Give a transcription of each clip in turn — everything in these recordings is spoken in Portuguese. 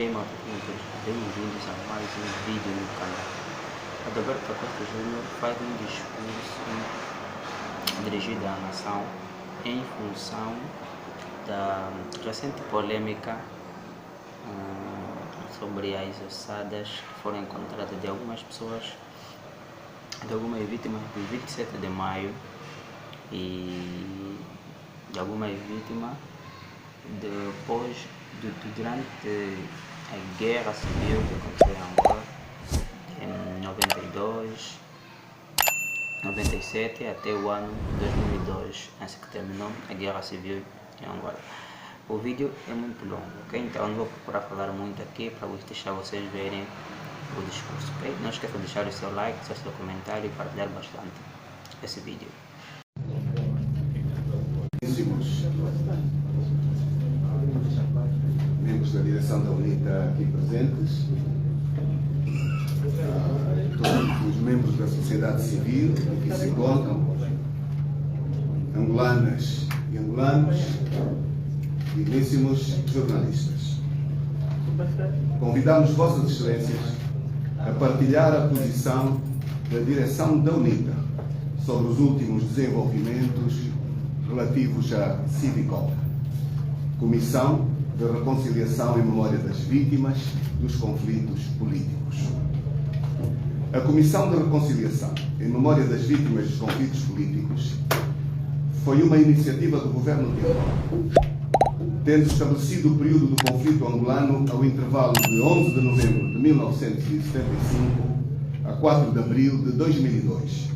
Malta, bem-vindos a mais um vídeo no canal. Adalberto Costa Júnior faz um discurso dirigido à nação em função da recente polêmica sobre as ossadas que foram encontradas de algumas pessoas, de algumas vítimas do 27 de maio e de algumas vítimas durante a guerra civil que aconteceu em Angola em 92, 97 até o ano 2002, assim que terminou a guerra civil em Angola. O vídeo é muito longo, ok? Então não vou procurar falar muito aqui para deixar vocês verem o discurso, ok? Não esqueça de deixar o seu like, o seu comentário e partilhar bastante esse vídeo. Membros da direção da UNITA aqui presentes, todos os membros da sociedade civil que aqui se encontram, angolanas e angolanos, digníssimos jornalistas. Convidamos Vossas Excelências a partilhar a posição da direção da UNITA sobre os últimos desenvolvimentos relativos à Civicop, Comissão de Reconciliação em Memória das Vítimas dos Conflitos Políticos. A Comissão de Reconciliação em Memória das Vítimas dos Conflitos Políticos foi uma iniciativa do Governo de Angola, tendo estabelecido o período do conflito angolano ao intervalo de 11 de novembro de 1975 a 4 de abril de 2002,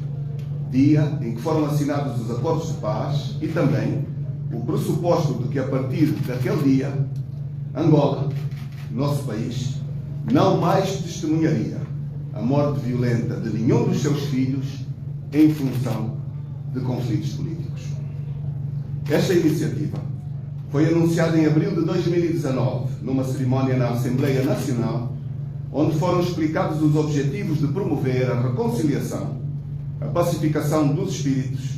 dia em que foram assinados os acordos de paz e também o pressuposto de que a partir daquele dia, Angola, nosso país, não mais testemunharia a morte violenta de nenhum dos seus filhos em função de conflitos políticos. Esta iniciativa foi anunciada em abril de 2019, numa cerimónia na Assembleia Nacional, onde foram explicados os objetivos de promover a reconciliação, a pacificação dos espíritos,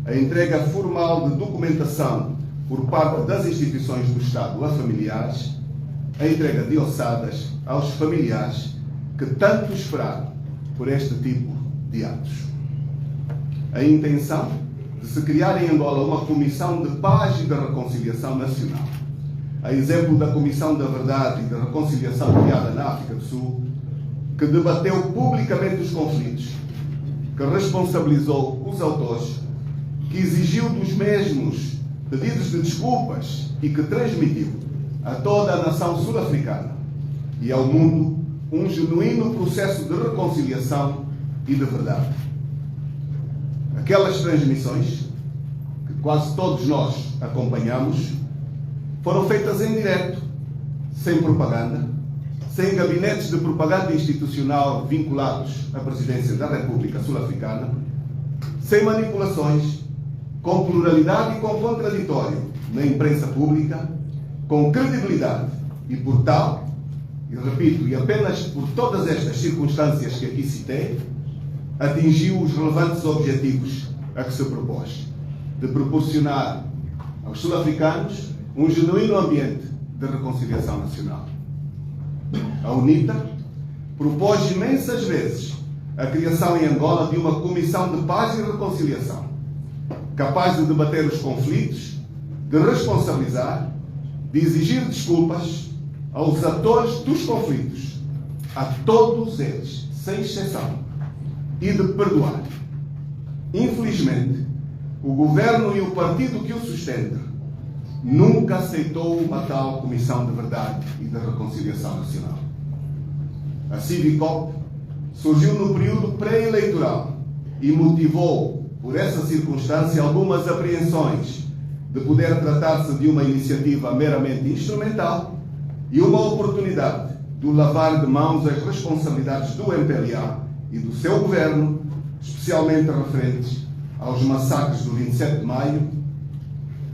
a entrega formal de documentação por parte das instituições do Estado a familiares, a entrega de ossadas aos familiares que tanto esperaram por este tipo de atos. A intenção de se criar em Angola uma Comissão de Paz e de Reconciliação Nacional, a exemplo da Comissão da Verdade e da Reconciliação criada na África do Sul, que debateu publicamente os conflitos, que responsabilizou os autores, que exigiu dos mesmos pedidos de desculpas e que transmitiu a toda a nação sul-africana e ao mundo um genuíno processo de reconciliação e de verdade. Aquelas transmissões, que quase todos nós acompanhamos, foram feitas em direto, sem propaganda, sem gabinetes de propaganda institucional vinculados à presidência da República Sul-Africana, sem manipulações, com pluralidade e com contraditório na imprensa pública, com credibilidade e por tal, e repito, e apenas por todas estas circunstâncias que aqui citei, atingiu os relevantes objetivos a que se propôs, de proporcionar aos sul-africanos um genuíno ambiente de reconciliação nacional. A UNITA propôs imensas vezes a criação em Angola de uma Comissão de Paz e Reconciliação, capaz de debater os conflitos, de responsabilizar, de exigir desculpas aos atores dos conflitos, a todos eles, sem exceção, e de perdoar. Infelizmente, o governo e o partido que o sustenta nunca aceitou uma tal Comissão de Verdade e de Reconciliação Nacional. A Civicop surgiu no período pré-eleitoral e motivou, por essa circunstância, algumas apreensões de poder tratar-se de uma iniciativa meramente instrumental e uma oportunidade de lavar de mãos as responsabilidades do MPLA e do seu governo, especialmente referentes aos massacres do 27 de maio,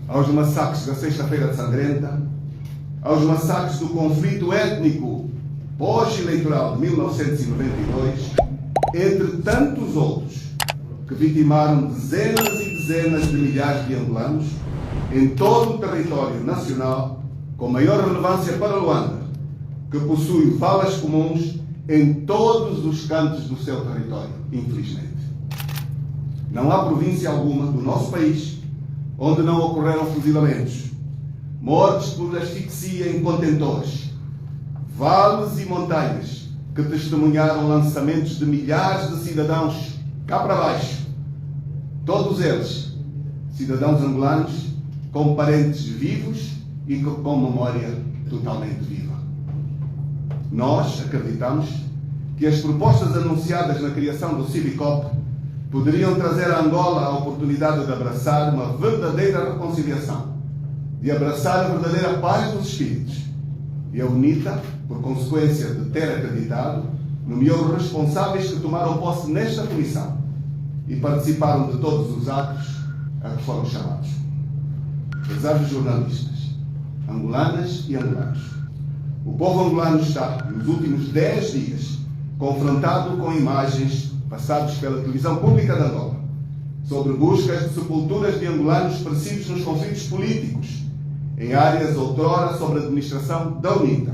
aos massacres da Sexta-feira Sangrenta, aos massacres do conflito étnico pós-eleitoral de 1992, entre tantos outros que vitimaram dezenas e dezenas de milhares de angolanos em todo o território nacional, com maior relevância para Luanda, que possui valas comuns em todos os cantos do seu território, infelizmente. Não há província alguma do nosso país onde não ocorreram fuzilamentos, mortes por asfixia em contentores, vales e montanhas que testemunharam lançamentos de milhares de cidadãos cá para baixo. Todos eles, cidadãos angolanos, com parentes vivos e com memória totalmente viva. Nós acreditamos que as propostas anunciadas na criação do Civicop poderiam trazer a Angola a oportunidade de abraçar uma verdadeira reconciliação, de abraçar a verdadeira paz dos espíritos. E a UNITA, por consequência de ter acreditado, nomeou responsáveis que tomaram posse nesta comissão e participaram de todos os atos a que foram chamados. Prezados jornalistas, angolanas e angolanos, o povo angolano está, nos últimos 10 dias, confrontado com imagens passadas pela televisão pública de Angola sobre buscas de sepulturas de angolanos perecidos nos conflitos políticos em áreas outrora sob a administração da UNITA,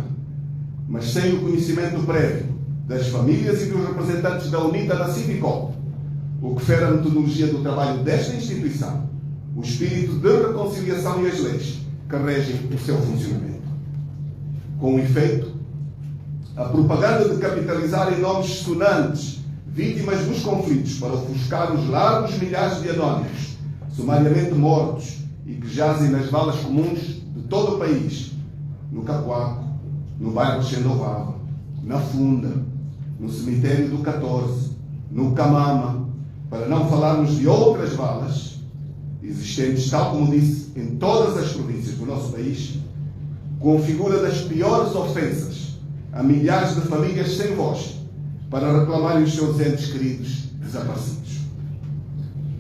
mas sem o conhecimento prévio das famílias e dos representantes da UNITA na Civicop, o que fere a metodologia do trabalho desta instituição, o espírito de reconciliação e as leis que regem o seu funcionamento. Com efeito, a propaganda de capitalizar em nomes sonantes vítimas dos conflitos para ofuscar os largos milhares de anónimos sumariamente mortos e que jazem nas valas comuns de todo o país, no Cacoaco, no bairro Xendoval, na Funda, no cemitério do 14, no Camama, para não falarmos de outras valas existentes, tal como disse, em todas as províncias do nosso país, configura das piores ofensas a milhares de famílias sem voz para reclamarem os seus entes queridos desaparecidos.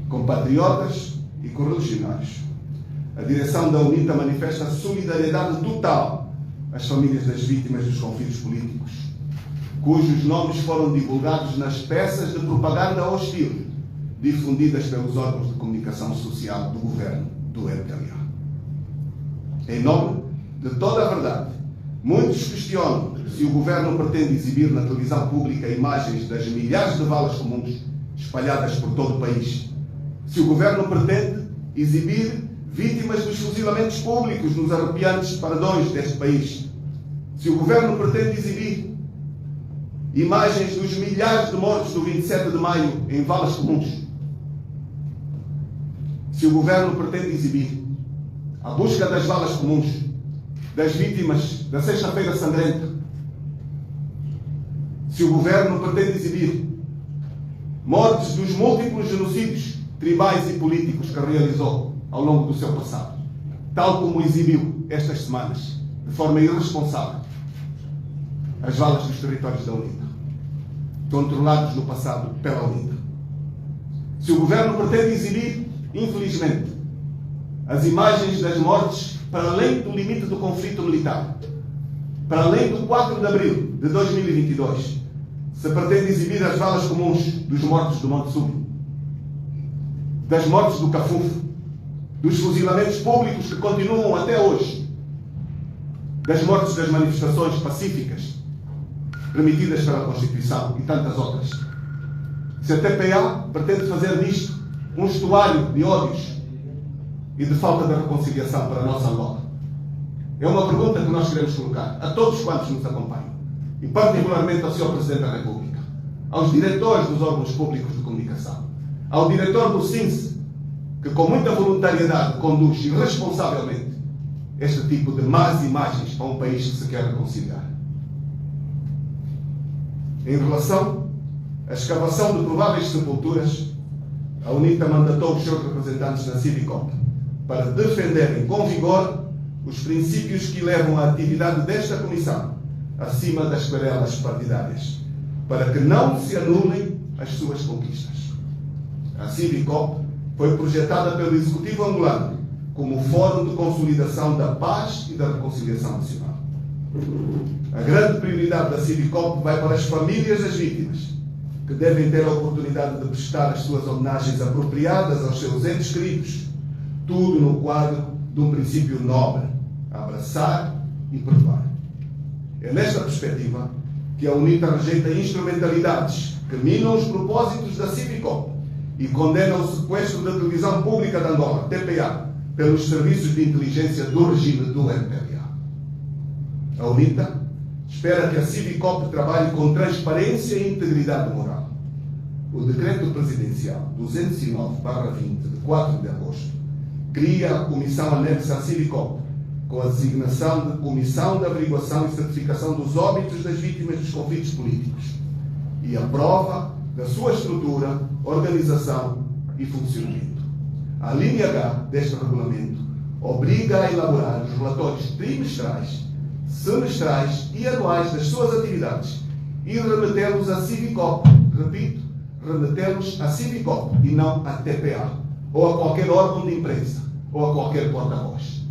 Compatriotas e correligionários, a direção da UNITA manifesta solidariedade total às famílias das vítimas dos conflitos políticos, cujos nomes foram divulgados nas peças de propaganda hostil difundidas pelos órgãos de comunicação social do governo do MPLA. Em nome de toda a verdade, muitos questionam se o governo pretende exibir na televisão pública imagens das milhares de valas comuns espalhadas por todo o país. Se o governo pretende exibir vítimas dos fuzilamentos públicos nos arrepiantes paredões deste país. Se o governo pretende exibir imagens dos milhares de mortos do 27 de maio em valas comuns. Se o governo pretende exibir a busca das valas comuns das vítimas da Sexta-feira Sangrenta. Se o governo pretende exibir mortes dos múltiplos genocídios tribais e políticos que realizou ao longo do seu passado, tal como exibiu estas semanas, de forma irresponsável, as valas dos territórios da UNITA, controlados no passado pela UNITA. Se o governo pretende exibir, infelizmente, as imagens das mortes para além do limite do conflito militar, para além do 4 de abril de 2022, se pretende exibir as valas comuns dos mortos do Monte Sul, das mortes do Cafufo, dos fuzilamentos públicos que continuam até hoje, das mortes das manifestações pacíficas permitidas pela Constituição e tantas outras. Se a TPA pretende fazer disto um estuário de ódios e de falta de reconciliação para a nossa Angola, é uma pergunta que nós queremos colocar a todos quantos nos acompanham, e particularmente ao Sr. Presidente da República, aos diretores dos órgãos públicos de comunicação, ao diretor do SINSE, que com muita voluntariedade conduz irresponsavelmente este tipo de más imagens para um país que se quer reconciliar. Em relação à escavação de prováveis sepulturas, a UNITA mandatou os seus representantes na Civicop para defenderem com vigor os princípios que levam a atividade desta comissão acima das querelas partidárias, para que não se anulem as suas conquistas. A Civicop foi projetada pelo Executivo angolano como fórum de consolidação da paz e da reconciliação nacional. A grande prioridade da Civicop vai para as famílias das vítimas, que devem ter a oportunidade de prestar as suas homenagens apropriadas aos seus entes queridos, tudo no quadro de um princípio nobre: abraçar e perdoar. É nesta perspectiva que a UNITA rejeita instrumentalidades que minam os propósitos da Civicop e condena o sequestro da televisão pública de Angola, TPA, pelos serviços de inteligência do regime do MPLA. A UNITA espera que a Civicop trabalhe com transparência e integridade moral. O Decreto Presidencial 209/20, de 4 de agosto, cria a comissão anexa à Civicop, com a designação de Comissão de Averiguação e Certificação dos Óbitos das Vítimas dos Conflitos Políticos e aprova da sua estrutura, organização e funcionamento. A linha H deste regulamento obriga a elaborar os relatórios trimestrais, semestrais e anuais das suas atividades e remetê-los à Civicop. Repito, remetê-los à Civicop e não à TPA, ou a qualquer órgão de imprensa, ou a qualquer porta-voz.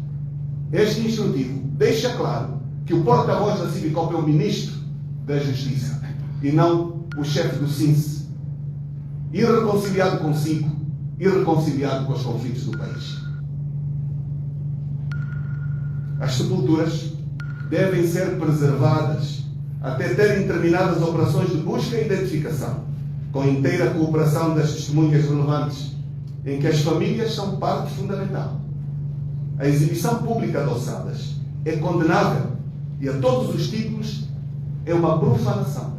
Este instrutivo deixa claro que o porta-voz da Civicop é o Ministro da Justiça e não o chefe do SINCE, irreconciliado consigo, irreconciliado com os conflitos do país. As sepulturas devem ser preservadas até terem terminadas operações de busca e identificação, com inteira cooperação das testemunhas relevantes, em que as famílias são parte fundamental. A exibição pública de ossadas é condenável e, a todos os títulos, é uma profanação.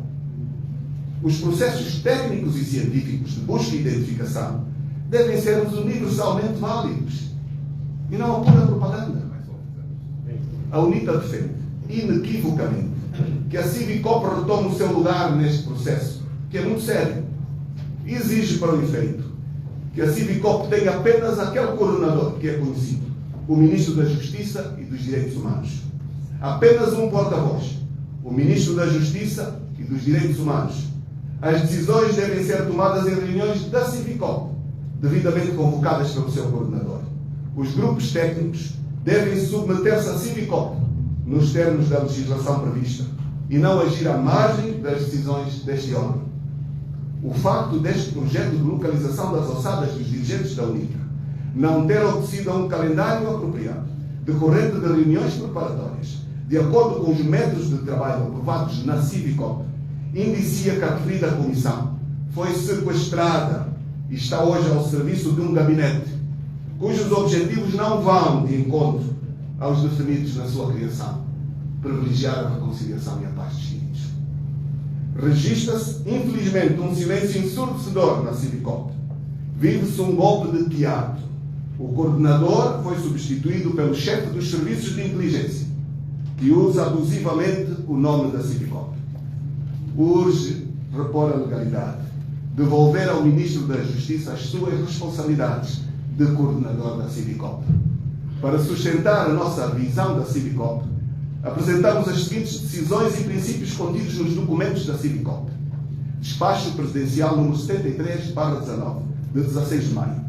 Os processos técnicos e científicos de busca e identificação devem ser universalmente válidos e não a pura propaganda. A UNITA defende, inequivocamente, que a Civicop retome o seu lugar neste processo, que é muito sério, e exige para o efeito que a Civicop tenha apenas aquele coordenador que é conhecido, o Ministro da Justiça e dos Direitos Humanos. Apenas um porta-voz, o Ministro da Justiça e dos Direitos Humanos. As decisões devem ser tomadas em reuniões da Civicop, devidamente convocadas pelo seu coordenador. Os grupos técnicos devem submeter-se à Civicop, nos termos da legislação prevista, e não agir à margem das decisões deste órgão. O facto deste projeto de localização das ossadas dos dirigentes da UNITA não ter obedecido a um calendário apropriado, decorrente de reuniões preparatórias, de acordo com os métodos de trabalho aprovados na Civicop, indicia que a referida comissão foi sequestrada e está hoje ao serviço de um gabinete cujos objetivos não vão de encontro aos definidos na sua criação: privilegiar a reconciliação e a paz de espíritos. Registra-se, infelizmente, um silêncio ensurdecedor na Civicop. Vive-se um golpe de teatro. O coordenador foi substituído pelo chefe dos serviços de inteligência, que usa abusivamente o nome da Civicop. Urge repor a legalidade, devolver ao Ministro da Justiça as suas responsabilidades de coordenador da Civicop. Para sustentar a nossa visão da Civicop, apresentamos as seguintes decisões e princípios contidos nos documentos da Civicop. Despacho Presidencial número 73/19, de 16 de maio.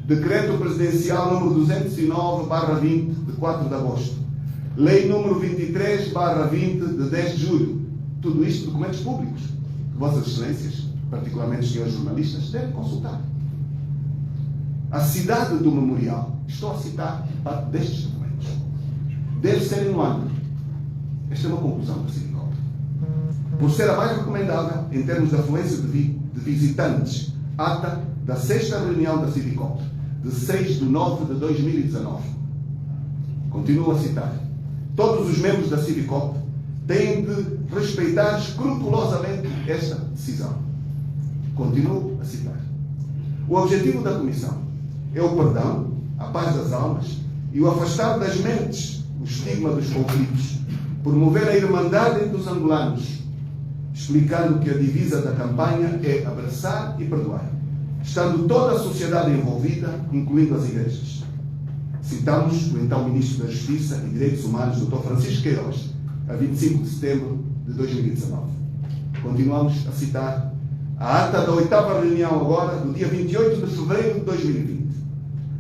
Decreto Presidencial número 209/20, de 4 de agosto. Lei número 23/20, de 10 de julho. Tudo isto documentos públicos, que Vossas Excelências, particularmente os senhores jornalistas, devem consultar. A cidade do memorial, estou a citar parte destes documentos, deve ser em Luanda. Esta é uma conclusão da Civicop. Por ser a mais recomendável em termos de afluência de visitantes, ata da 6ª reunião da Civicop, de 6 de 9 de 2019. Continuo a citar. Todos os membros da Civicop têm de respeitar escrupulosamente esta decisão. Continuo a citar. O objetivo da Comissão é o perdão, a paz das almas e o afastar das mentes o estigma dos conflitos, promover a irmandade entre os angolanos, explicando que a divisa da campanha é abraçar e perdoar, estando toda a sociedade envolvida, incluindo as igrejas. Citamos o então Ministro da Justiça e Direitos Humanos, Dr. Francisco Queiroz, a 25 de setembro de 2019. Continuamos a citar a ata da 8ª reunião agora, do dia 28 de fevereiro de 2020.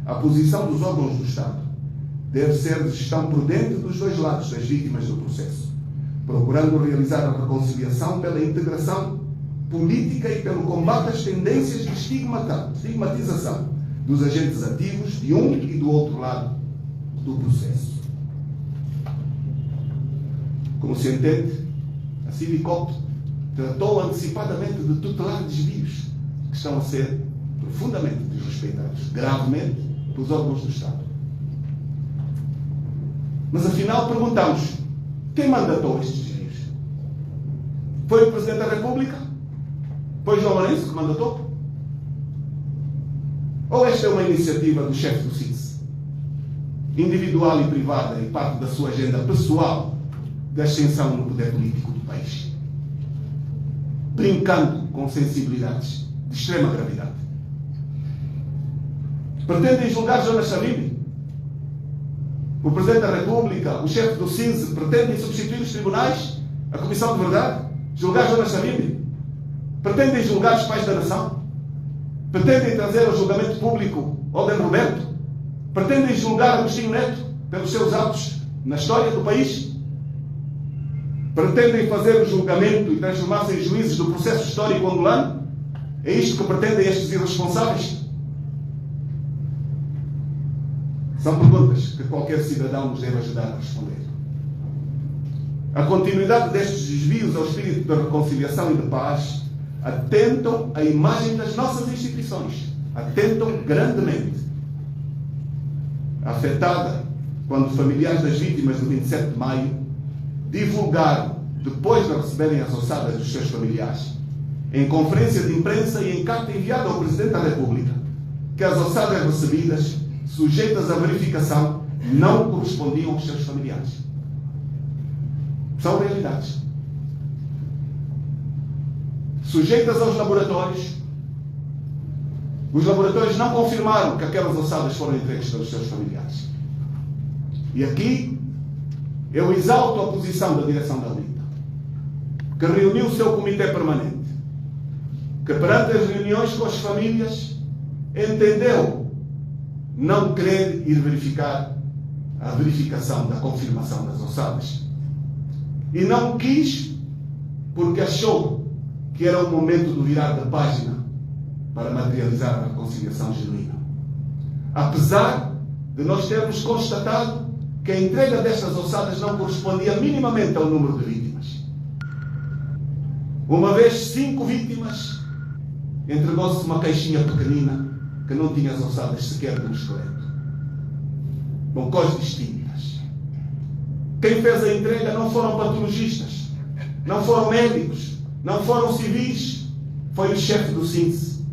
A posição dos órgãos do Estado deve ser de gestão prudente dos dois lados das vítimas do processo, procurando realizar a reconciliação pela integração política e pelo combate às tendências de estigmatização dos agentes ativos de um e do outro lado do processo. Como se entende, a Civicop tratou antecipadamente de tutelar desvios que estão a ser profundamente desrespeitados, gravemente, pelos órgãos do Estado. Mas afinal perguntamos, quem mandatou estes desvios? Foi o Presidente da República? Foi João Lourenço que mandatou? Ou esta é uma iniciativa do chefe do SINS, individual e privada, e parte da sua agenda pessoal de ascensão no poder político do país, brincando com sensibilidades de extrema gravidade? Pretendem julgar Jonas Savimbi? O Presidente da República, o chefe do SINS, pretendem substituir os tribunais, a Comissão de Verdade, julgar Jonas Savimbi? Pretendem julgar os pais da nação? Pretendem trazer ao julgamento público Alden Roberto? Pretendem julgar Agostinho Neto pelos seus atos na história do país? Pretendem fazer o julgamento e transformar-se em juízes do processo histórico angolano? É isto que pretendem estes irresponsáveis? São perguntas que qualquer cidadão nos deve ajudar a responder. A continuidade destes desvios ao espírito da reconciliação e de paz atentam à imagem das nossas instituições. Atentam grandemente. Afetada quando familiares das vítimas do 27 de maio divulgaram, depois de receberem as ossadas dos seus familiares, em conferência de imprensa e em carta enviada ao Presidente da República, que as ossadas recebidas, sujeitas à verificação, não correspondiam aos seus familiares. São realidades. Sujeitas aos laboratórios, os laboratórios não confirmaram que aquelas ossadas foram entregues pelos seus familiares. E aqui eu exalto a posição da direção da UNITA, que reuniu o seu comitê permanente, que perante as reuniões com as famílias entendeu não querer ir verificar a verificação da confirmação das ossadas. E não quis porque achou que era o momento do virar da página para materializar a reconciliação genuína. Apesar de nós termos constatado que a entrega destas ossadas não correspondia minimamente ao número de vítimas. Uma vez 5 vítimas, entregou-se uma caixinha pequenina que não tinha as ossadas sequer de um esqueleto, com cores distintas. Quem fez a entrega não foram patologistas, não foram médicos, não foram civis, foi o chefe do SINS.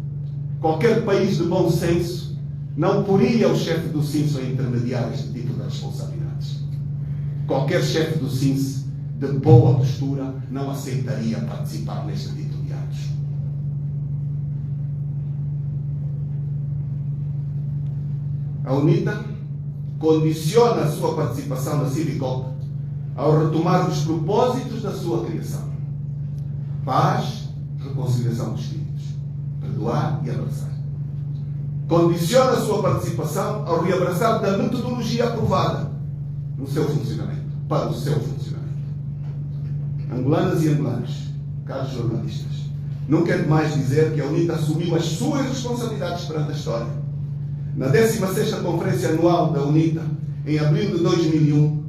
Qualquer país de bom senso não poria o chefe do SINS a intermediar este tipo de responsabilidades. Qualquer chefe do SINS de boa postura não aceitaria participar neste tipo de atos. A UNITA condiciona a sua participação na Civicop ao retomar os propósitos da sua criação: paz, reconciliação dos espíritos, perdoar e abraçar. Condiciona a sua participação ao reabraçar da metodologia aprovada no seu funcionamento, para o seu funcionamento. Angolanas e angolanos, caros jornalistas, não quero mais dizer que a UNITA assumiu as suas responsabilidades perante a história. Na 16ª Conferência Anual da UNITA, em abril de 2001,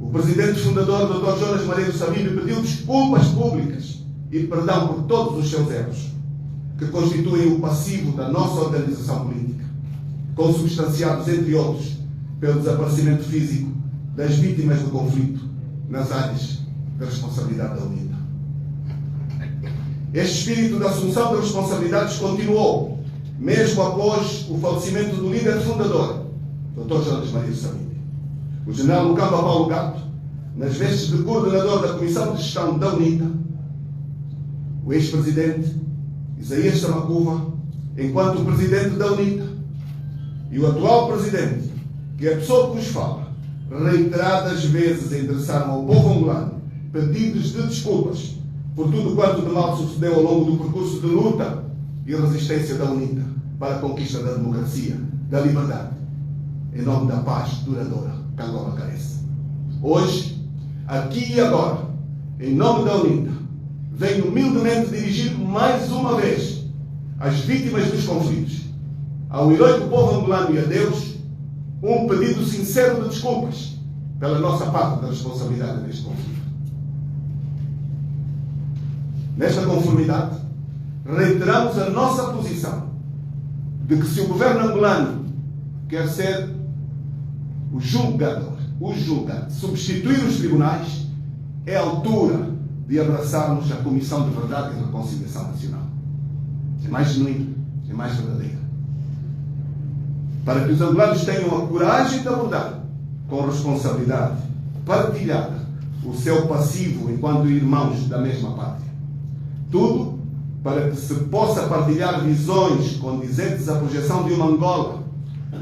o presidente fundador, Dr. Jonas Mareiro Savimbi, pediu desculpas públicas e perdão por todos os seus erros, que constituem o passivo da nossa organização política, consubstanciados, entre outros, pelo desaparecimento físico das vítimas do conflito nas áreas de responsabilidade da UNITA. Este espírito da assunção de responsabilidades continuou, mesmo após o falecimento do líder fundador, Dr. Jonas Mareiro Savimbi. O general Lucamba Paulo Gato, nas vestes de coordenador da Comissão de Gestão da UNITA, o ex-presidente Isaías Samacuva, enquanto presidente da UNITA, e o atual presidente, que é a pessoa que nos fala, reiteradas vezes endereçaram ao povo angolano pedidos de desculpas por tudo quanto de mal sucedeu ao longo do percurso de luta e resistência da UNITA para a conquista da democracia, da liberdade, em nome da paz duradoura que Angola carece. Hoje, aqui e agora, em nome da UNITA, venho humildemente dirigir mais uma vez às vítimas dos conflitos, ao heróico povo angolano e a Deus, um pedido sincero de desculpas pela nossa parte da responsabilidade neste conflito. Nesta conformidade, reiteramos a nossa posição de que se o governo angolano quer ser o julgador, substituir os tribunais, é a altura de abraçarmos a Comissão de Verdade e Reconciliação Nacional. É mais genuína, é mais verdadeira. Para que os angolanos tenham a coragem de abordar com responsabilidade partilhada o seu passivo enquanto irmãos da mesma pátria. Tudo para que se possa partilhar visões condizentes à projeção de uma Angola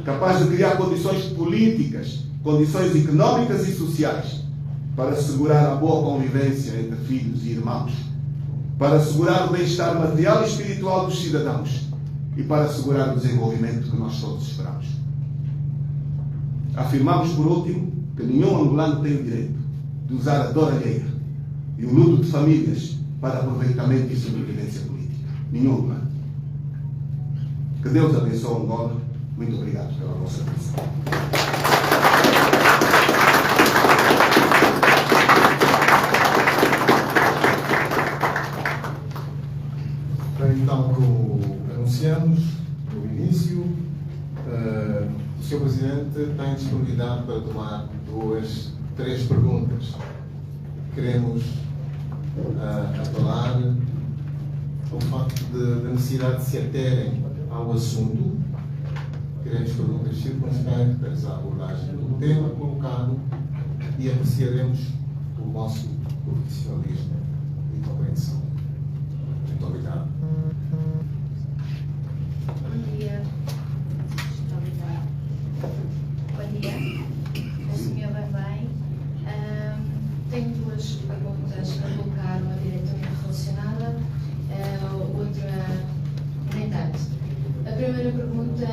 capaz de criar condições políticas, condições económicas e sociais para assegurar a boa convivência entre filhos e irmãos, para assegurar o bem-estar material e espiritual dos cidadãos e para assegurar o desenvolvimento que nós todos esperamos. Afirmamos, por último, que nenhum angolano tem o direito de usar a dor alheia e o luto de famílias para aproveitamento e sobrevivência política. Nenhum angolano. Que Deus abençoe Angola. Muito obrigado pela vossa atenção. Então, como anunciamos no início, o Sr. Presidente tem disponibilidade para tomar 3 perguntas. Queremos apelar ao facto da necessidade de se aterem ao assunto. Queremos perguntas circunspectas à abordagem do tema colocado e apreciaremos o vosso profissionalismo e compreensão. Muito obrigado. Bom dia. Muito obrigada. Bom dia. O senhor vai bem. Tenho 2 perguntas para colocar, uma diretamente relacionada, outra nem tanto. A primeira pergunta,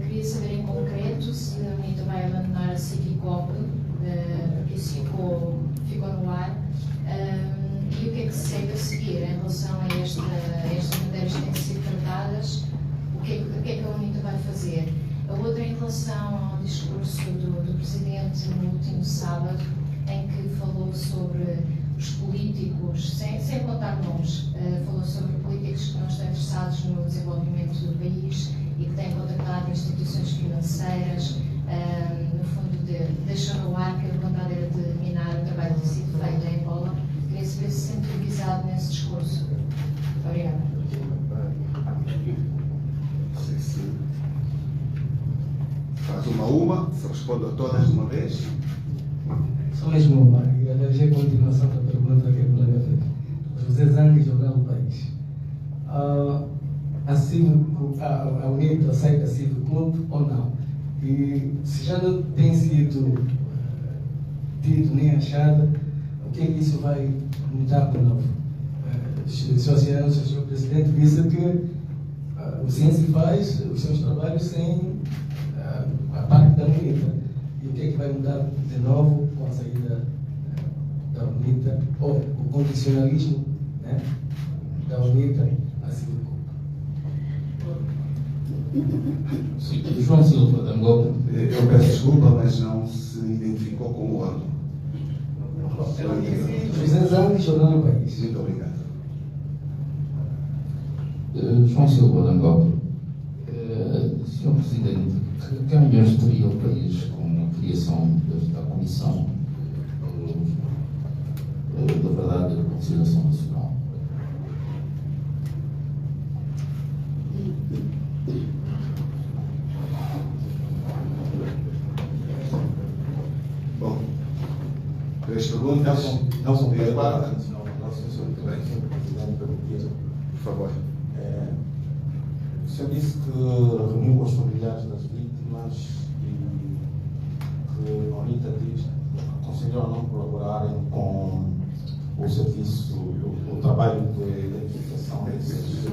queria saber em concreto se a UNITA vai abandonar a Civicop, porque isso ficou no ar, e o que é que se segue a seguir em relação a estas matérias que têm sido tratadas, o que é que a UNITA vai fazer. A outra em relação ao discurso do Presidente no último sábado, em que falou sobre os políticos, sem contar nomes, falou sobre políticos que não estão interessados no desenvolvimento do país e que têm contactado instituições financeiras, no fundo deixou no ar que a vontade era de minar o trabalho que tem sido feito em Angola. Queria saber se sente revisado nesse discurso. Muito obrigada. Faz uma, se responde a todas de uma vez. Só mesmo uma, e a continuação da pergunta que a colega fez. José Zang, Jornal do País. A UNITA aceita a Civicop ou não? E se já não tem sido tido nem achado, o que é que isso vai mudar de novo? O Sr. Presidente disse que o Ciência faz os seus trabalhos sem a parte da UNITA. E o que é que vai mudar de novo com a saída da UNITA, ou o condicionalismo, né, da UNITA a Civicop? João Silva, da Angola. Eu peço desculpa, mas não se identificou com o órgão. José Zang, Jornal do País. Muito obrigado. João Silva, da Angola. Sr. Presidente, que ganhos teria o país com a criação desta Comissão da Verdade e Reconciliação Nacional? Bom, 3 perguntas. Nelson Pedro. Por favor. O senhor disse que reuniu com os familiares das vítimas e que a UNITA diz que aconselhou a não colaborarem com o serviço, o trabalho de identificação desses.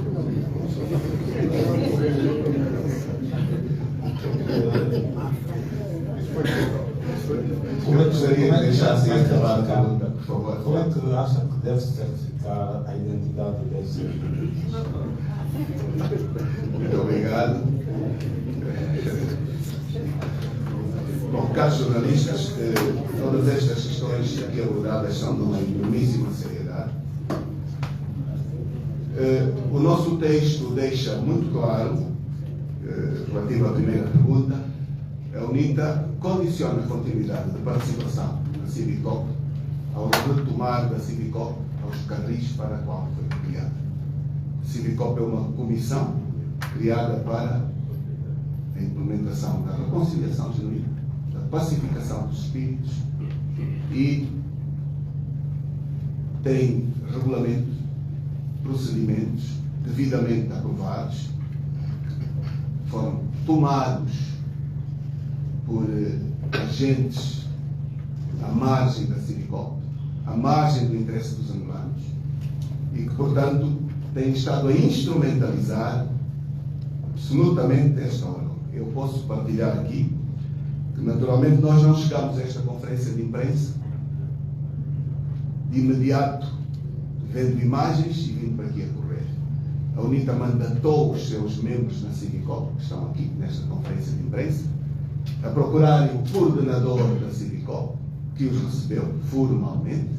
Como é que Deixar assim acabar a certificar? pergunta, por favor. Como é que acha que deve certificar a identidade desses? Muito obrigado. Bom, caros jornalistas, todas estas questões aqui abordadas são de uma enormíssima seriedade. O nosso texto deixa muito claro, relativo à primeira pergunta, a UNITA condiciona a continuidade de participação na Civicop ao retomar da Civicop aos carris para a qual foi criada. A Civicop é uma comissão criada para a implementação da reconciliação genuína, da pacificação dos espíritos e tem regulamentos, procedimentos devidamente aprovados, foram tomados por agentes à margem da Civicop, à margem do interesse dos angolanos e que, portanto, têm estado a instrumentalizar absolutamente esta órgão. Eu posso partilhar aqui que, naturalmente, nós não chegamos a esta conferência de imprensa de imediato, vendo imagens e vindo para aqui a correr. A UNITA mandatou os seus membros na Civicop, que estão aqui nesta conferência de imprensa, a procurarem o coordenador da Civicop, que os recebeu formalmente,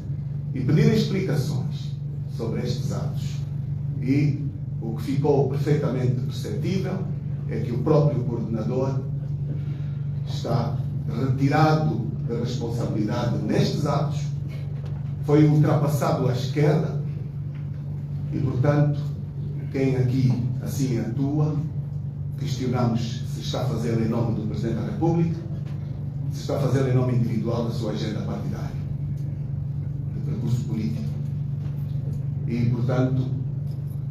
e pedirem explicações sobre estes atos. E o que ficou perfeitamente perceptível é que o próprio coordenador está retirado da responsabilidade nestes atos, foi ultrapassado à esquerda e, portanto, quem aqui assim atua, questionamos se está a fazer em nome do Presidente da República, se está a fazer em nome individual da sua agenda partidária, de percurso político. E, portanto,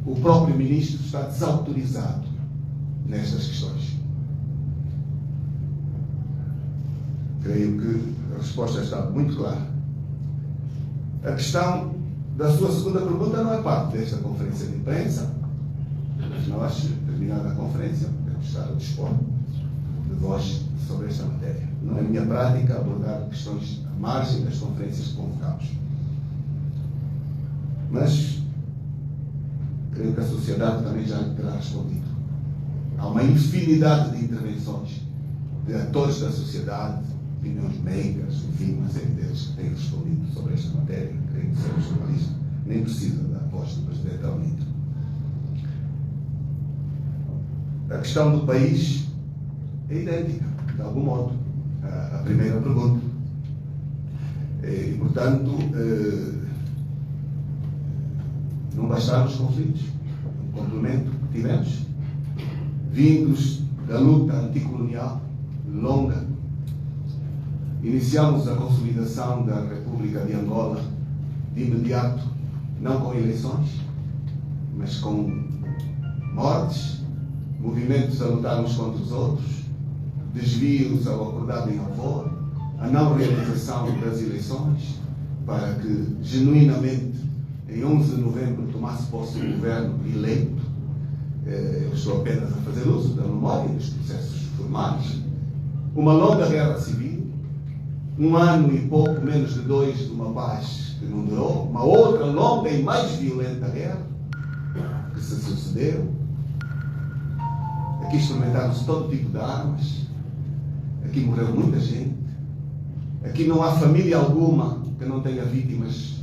o próprio Ministro está desautorizado nestas questões. Creio que a resposta está muito clara. A questão da sua segunda pergunta não é parte desta conferência de imprensa, mas nós, terminada a conferência, podemos estar a dispor de voz sobre esta matéria. Não é minha prática abordar questões à margem das conferências que convocamos. Mas creio que a sociedade também já terá respondido. Há uma infinidade de intervenções de atores da sociedade, opiniões meigas, enfim, uma série deles que têm respondido sobre esta matéria. Creio que ser um jornalista nem precisa da voz do Presidente da UNITA. A questão do país é idêntica, de algum modo, à primeira pergunta. E, portanto, não bastaram os conflitos, o complemento que tivemos, vindos da luta anticolonial longa. Iniciamos a consolidação da República de Angola de imediato, não com eleições, mas com mortes, movimentos a lutar uns contra os outros, desvios ao acordado em Alvor, a não realização das eleições, para que, genuinamente, em 11 de novembro, tomasse posse um governo eleito. Eu estou apenas a fazer uso da memória dos processos formais. Uma longa guerra civil, um ano e pouco, menos de 2, de uma paz que não durou, uma outra longa e mais violenta guerra que se sucedeu. Aqui experimentaram-se todo tipo de armas, aqui morreu muita gente, aqui não há família alguma que não tenha vítimas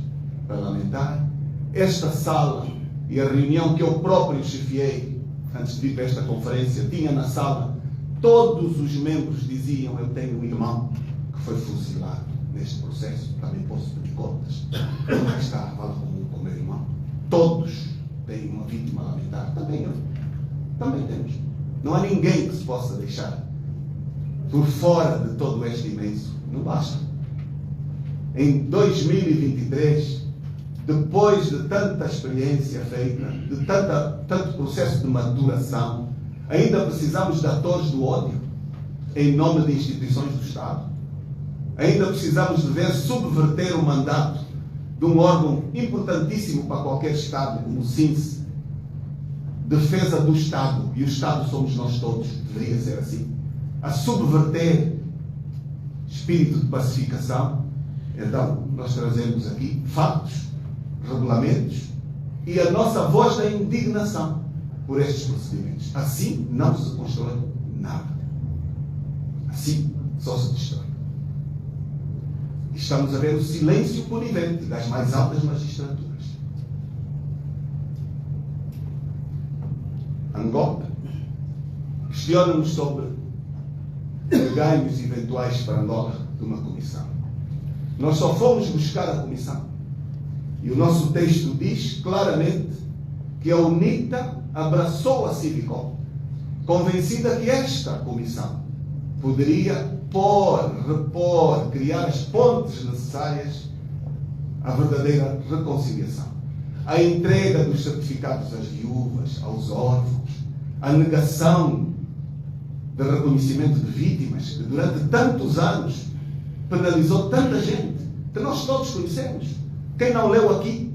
para lamentar. Esta sala e a reunião que eu próprio chefiei antes de vir para esta conferência, tinha na sala, todos os membros diziam: eu tenho um irmão que foi fuzilado neste processo, também posso pedir contas. Lá está, fala com o meu irmão. Todos têm uma vítima a lamentar. Também eu. Também temos. Não há ninguém que se possa deixar por fora de todo este imenso. Não basta. Em 2023, depois de tanta experiência feita, de tanto processo de maturação, ainda precisamos de atores do ódio em nome de instituições do Estado. Ainda precisamos de ver subverter o mandato de um órgão importantíssimo para qualquer Estado, como o SINCE, defesa do Estado, e o Estado somos nós todos, deveria ser assim, a subverter espírito de pacificação. Então, nós trazemos aqui fatos, regulamentos e a nossa voz da indignação por estes procedimentos. Assim não se constrói nada. Assim só se destrói. E estamos a ver o silêncio conivente das mais altas magistraturas. Angola questiona-nos sobre ganhos eventuais para Angola de uma comissão. Nós só fomos buscar a comissão. E o nosso texto diz claramente que a UNITA abraçou a Civicol, convencida que esta comissão poderia repor, criar as pontes necessárias à verdadeira reconciliação. A entrega dos certificados às viúvas, aos órfãos, a negação de reconhecimento de vítimas, que durante tantos anos penalizou tanta gente, que nós todos conhecemos. Quem não leu aqui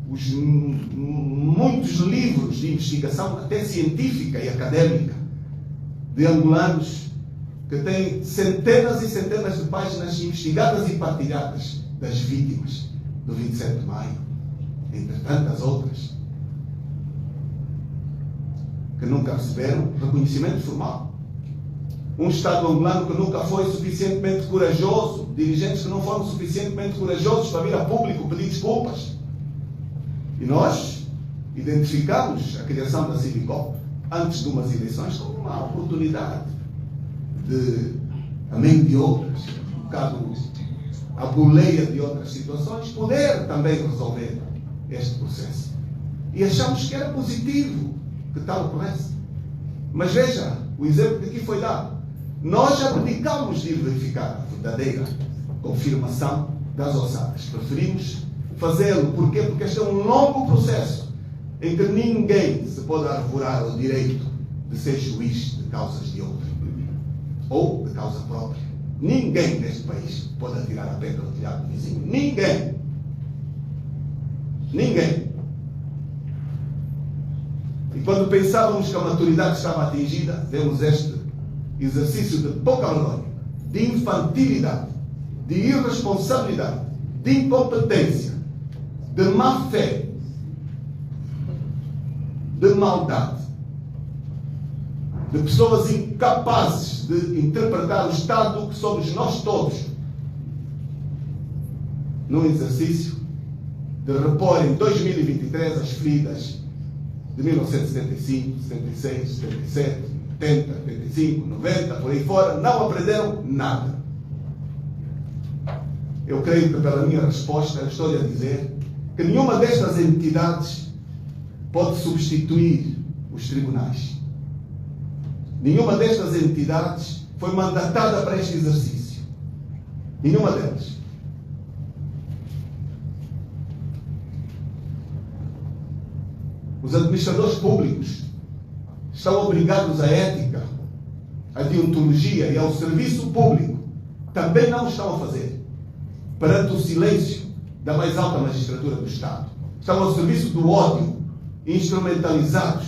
os muitos livros de investigação, até científica e académica, de angolanos que têm centenas e centenas de páginas investigadas e partilhadas das vítimas do 27 de maio, entre tantas outras, que nunca receberam reconhecimento formal. Um Estado angolano que nunca foi suficientemente corajoso, dirigentes que não foram suficientemente corajosos para vir a público pedir desculpas. E nós identificamos a criação da Civicol antes de umas eleições como uma oportunidade de, a meio de outras, um bocado a boleia de outras situações, poder também resolver este processo. E achamos que era positivo que tal ocorresse. Mas veja o exemplo que aqui foi dado. Nós abdicamos de ir verificar a verdadeira confirmação das ossadas. Preferimos fazê-lo. Porquê? Porque este é um longo processo em que ninguém se pode arvorar o direito de ser juiz de causas de outro ou de causa própria. Ninguém neste país pode atirar a pedra ao telhado do vizinho. Ninguém. Ninguém. E quando pensávamos que a maturidade estava atingida, vemos este exercício de pouca vergonha, de infantilidade, de irresponsabilidade, de incompetência, de má fé, de maldade, de pessoas incapazes de interpretar o Estado que somos nós todos, num exercício de repor em 2023 as feridas de 1975, 76, 77, 80, 85, 90, por aí fora. Não aprenderam nada. Eu creio que pela minha resposta eu estou a dizer que nenhuma destas entidades pode substituir os tribunais. Nenhuma destas entidades foi mandatada para este exercício. Nenhuma delas. Os administradores públicos estão obrigados à ética, à deontologia e ao serviço público. Também não estão a fazer. Perante o silêncio da mais alta magistratura do Estado. Estão ao serviço do ódio, instrumentalizados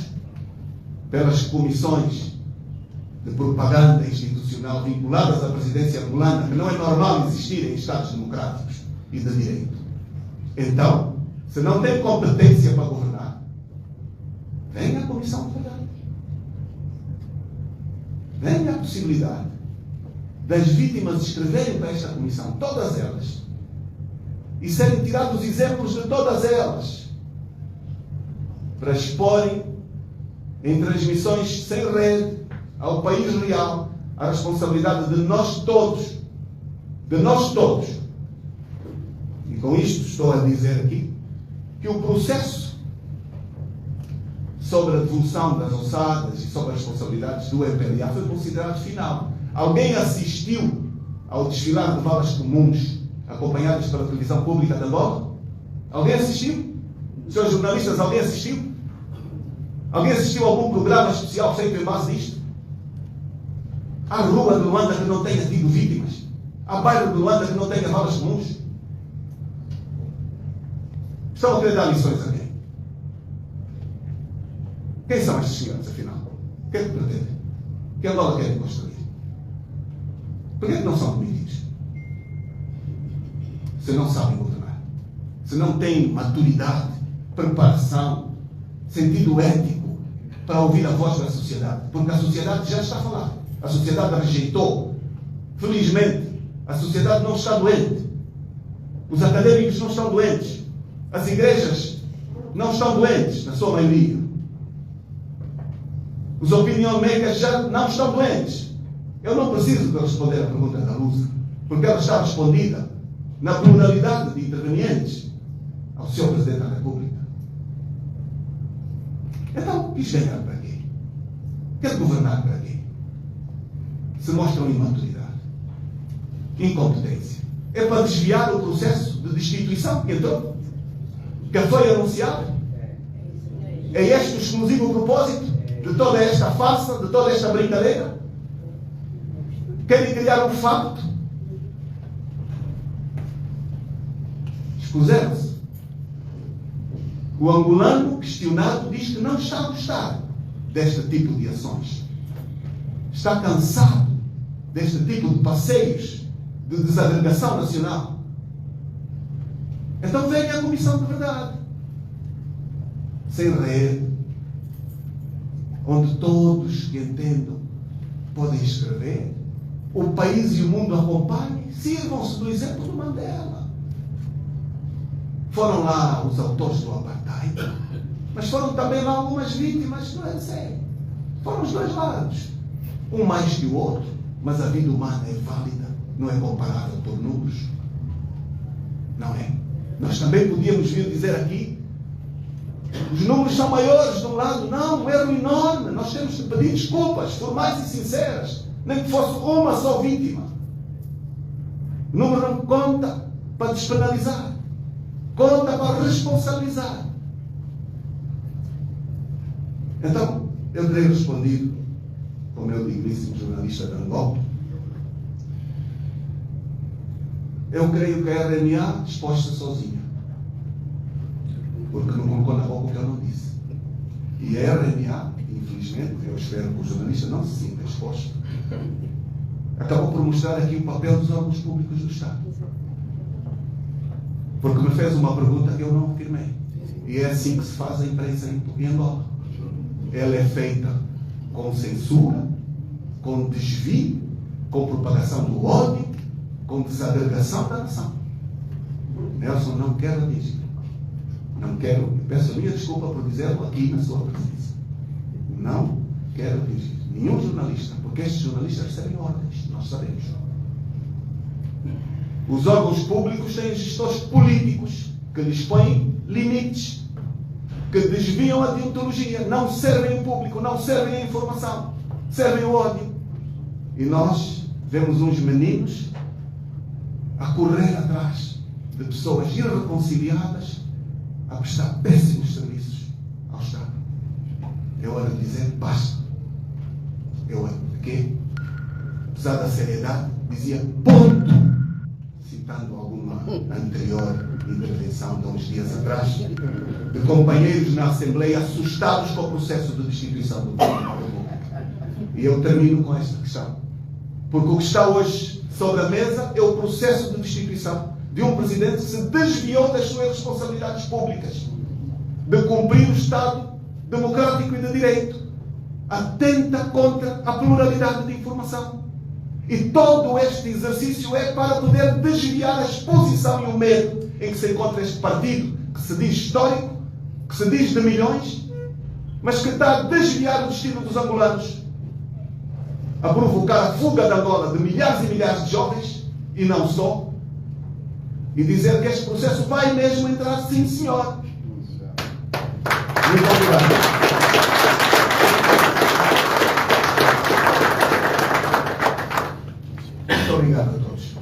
pelas comissões de propaganda institucional vinculadas à presidência angolana, que não é normal existir em Estados democráticos e de direito. Então, se não tem competência para governar, venha a Comissão de Verdade. Venha a possibilidade das vítimas escreverem para esta comissão, todas elas, e serem tirados exemplos de todas elas, para exporem em transmissões sem rede ao país real a responsabilidade de nós todos. De nós todos. E com isto estou a dizer aqui que o processo sobre a devolução das ossadas e sobre as responsabilidades do MPLA foi considerado final. Alguém assistiu ao desfilar de valas comuns acompanhadas pela televisão pública de Angola? Alguém assistiu? Senhores jornalistas, alguém assistiu? Alguém assistiu a algum programa especial feito em base disto? Há rua de Luanda que não tenha tido vítimas? Há bairro de Luanda que não tenha valas comuns? Estão a querer dar lições a quem? Quem são estes senhores, afinal? O que é que pretendem? Que Angola querem construir? Por que não são demitidos? Se não sabem governar, se não têm maturidade, preparação, sentido ético para ouvir a voz da sociedade, porque a sociedade já está a falar. A sociedade rejeitou Felizmente, a sociedade não está doente. Os académicos não estão doentes. As igrejas não estão doentes, na sua maioria. Os opinion makers já não estão doentes. Eu não preciso de responder a pergunta da Lusa, porque ela está respondida na pluralidade de intervenientes ao Sr. Presidente da República. Então, quis ganhar para quê? Quer governar para quê? Se mostram imaturidade, incompetência. É para desviar o processo de destituição que entrou, que foi anunciado? É este o exclusivo propósito de toda esta farsa, de toda esta brincadeira? Querem criar um facto? Expuseram-se. O angolano questionado diz que não está a gostar deste tipo de ações. Está cansado deste tipo de passeios de desagregação nacional. Então vem a Comissão de Verdade. Sem rede, onde todos que entendam podem escrever, o país e o mundo acompanhem, sirvam-se do exemplo do Mandela. Foram lá os autores do apartheid, mas foram também lá algumas vítimas do ANC. Foram os dois lados, um mais que o outro, mas a vida humana é válida, não é comparável por números. Não é? Nós também podíamos vir dizer aqui, os números são maiores de um lado. Não, um erro enorme. Nós temos de pedir desculpas formais e sinceras, nem que fosse uma só vítima. O número não conta para despenalizar, conta para responsabilizar. Então, eu terei respondido, como meu digníssimo jornalista de Angola, eu creio que a RNA exposta sozinha, porque não colocou na boca o que eu não disse. E a RNA, infelizmente, eu espero que o jornalista não se sinta exposto, acabou por mostrar aqui o papel dos órgãos públicos do Estado. Porque me fez uma pergunta que eu não afirmei. E é assim que se faz a imprensa em Angola. Ela é feita com censura, com desvio, com propagação do ódio, com desagregação da nação. Nelson, não quero dizer. Não quero, peço a minha desculpa por dizê-lo aqui na sua presença. Não quero dirigir nenhum jornalista, porque estes jornalistas recebem ordens, nós sabemos. Os órgãos públicos têm gestores políticos que lhes põem limites, que desviam a deontologia, não servem o público, não servem a informação, servem o ódio. E nós vemos uns meninos a correr atrás de pessoas irreconciliadas, a prestar péssimos serviços ao Estado. É hora de dizer basta. É hora de quê? Apesar da seriedade, dizia ponto, citando alguma anterior intervenção de uns dias atrás, de companheiros na Assembleia assustados com o processo de destituição do Presidente da República. E eu termino com esta questão. Porque o que está hoje sobre a mesa é o processo de destituição de um Presidente que se desviou das suas responsabilidades públicas, de cumprir o Estado democrático e de direito, atenta contra a pluralidade de informação. E todo este exercício é para poder desviar a exposição e o medo em que se encontra este partido, que se diz histórico, que se diz de milhões, mas que está a desviar o destino dos angolanos, a provocar a fuga de Angola de milhares e milhares de jovens, e não só, e dizer que este processo vai mesmo entrar, sim senhor. Muito obrigado. Muito obrigado a todos.